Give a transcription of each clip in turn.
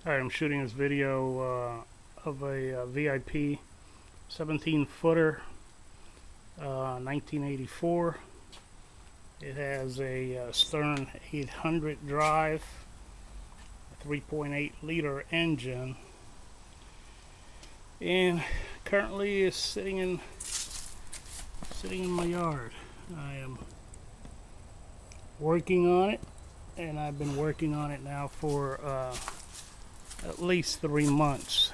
Alright, I'm shooting this video of a VIP 17 footer 1984. It has a Stern 800 drive, a 3.8 liter engine, and currently is sitting in my yard. I am working on it, and I've been working on it now for at least 3 months.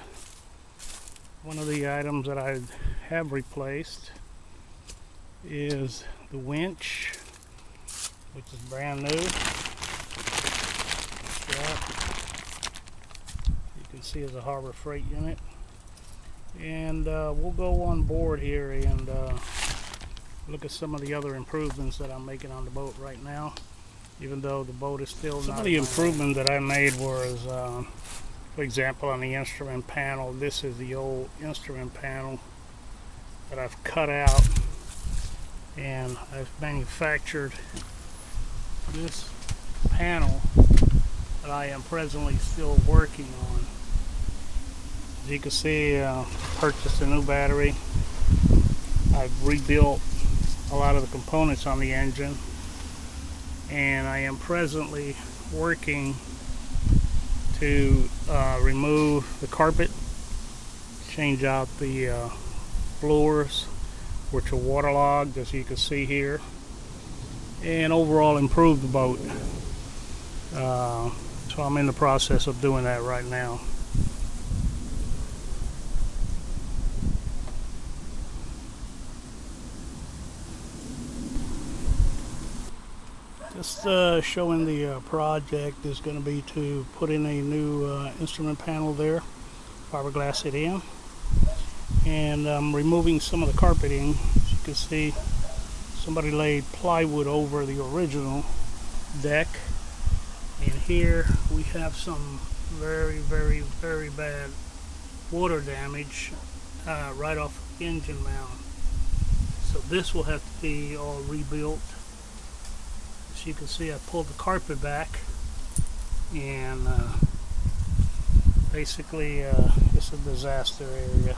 One of the items that I have replaced is the winch, which is brand new. You can see it's a Harbor Freight unit. And we'll go on board here and look at some of the other improvements that I'm making on the boat right now, even though the boat is still not. Some of the improvements that I made was, for example, on the instrument panel. This is the old instrument panel that I've cut out, and I've manufactured this panel that I am presently still working on. As you can see, purchased a new battery. I've rebuilt a lot of the components on the engine, and I am presently working to remove the carpet, change out the floors, which are waterlogged, as you can see here, and overall improve the boat. So I'm in the process of doing that right now. Just showing the project is going to be to put in a new instrument panel there, fiberglass it in, and I'm removing some of the carpeting. As you can see, somebody laid plywood over the original deck, and here we have some very bad water damage right off the engine mount. So this will have to be all rebuilt. As you can see, I pulled the carpet back, and basically it's a disaster area.